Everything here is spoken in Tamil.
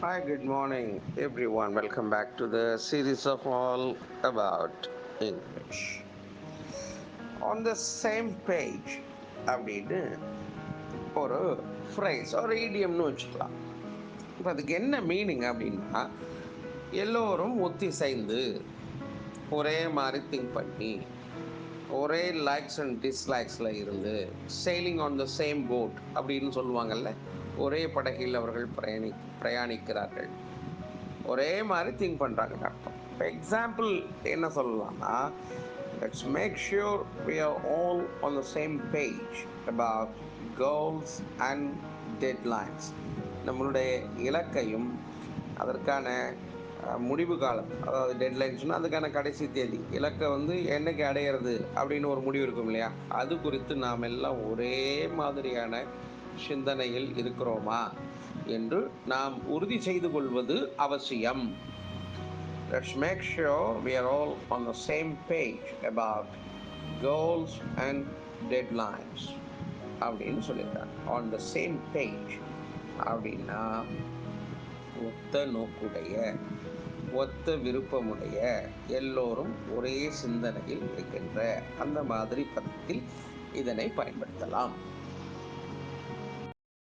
Hi, good morning, everyone. Welcome back to the series of All About English. On the same page அப்படின்னு ஒரு ஃப்ரேஸ் ஒரு இடியம்னு வச்சுக்கலாம். இப்போ அதுக்கு என்ன மீனிங் அப்படின்னா, எல்லோரும் ஒத்திசைந்து ஒரே மாதிரி திங்க் பண்ணி ஒரே லைக்ஸ் அண்ட் டிஸ்லைக்ஸில் இருந்து selling on the same boat அப்படின்னு சொல்லுவாங்கல்ல, ஒரே படகில் அவர்கள் பிரயாணிக்கிறார்கள், ஒரே மாதிரி திங்க் பண்ணுறாங்கன்னு அர்த்தம். இப்போ எக்ஸாம்பிள் என்ன சொல்லலாம்னா, let's make sure we are all on the same page about goals and deadlines. நம்மளுடைய இலக்கையும் அதற்கான முடிவு காலம், அதாவது டெட்லைன்ஸ்னால் அதுக்கான கடைசி தேதி, இலக்கை என்னைக்கு அடையிறது அப்படின்னு ஒரு முடிவு இருக்கும் இல்லையா, அது குறித்து நாம் எல்லாம் ஒரே மாதிரியான சிந்தனையில் இருக்கிறோமா என்று நாம் உறுதி செய்து கொள்வது அவசியம். Let's make sure we are all on the same page about goals and deadlines அப்படின்னு சொல்லியிருக்காங்க. On the same page அப்படின்னா ஒத்த நோக்குடைய, ஒத்த விருப்பமுடைய, எல்லோரும் ஒரே சிந்தனையில் இருக்கின்ற அந்த மாதிரி பதத்தில் இதனை பயன்படுத்தலாம்.